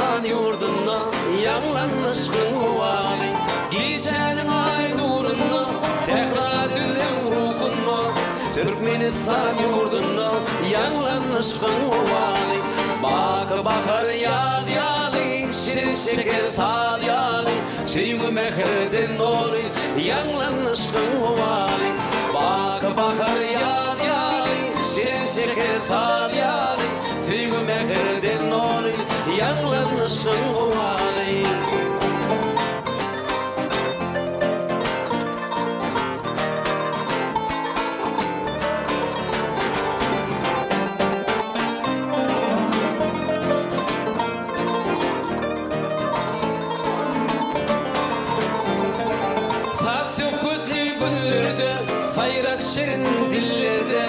san yurduna yanlanışkın ovali Gecenin ay nuruna tekrar düzen ruhuna Türkmenistan yurduna yanlanışkın ovali Bakı bakar yad yali şirin şeker tal yali Sevgi mehirden nuri yanlanışkın ovali Bakı bakar yad yali şirin şeker tal yali Sevgi mehirden nuri yanlanışkın ovali Sayrak şirin dillerde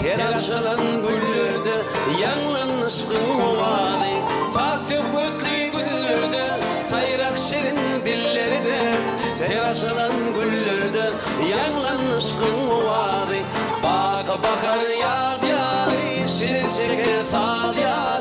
ter açılan güllerde yanlanışkın ovali Saz yok ötlü güllerde sayrak şirin dillerde ter açılan güllerde yanlanışkın ovali Baka bakar yad yari şirin şeker sal yari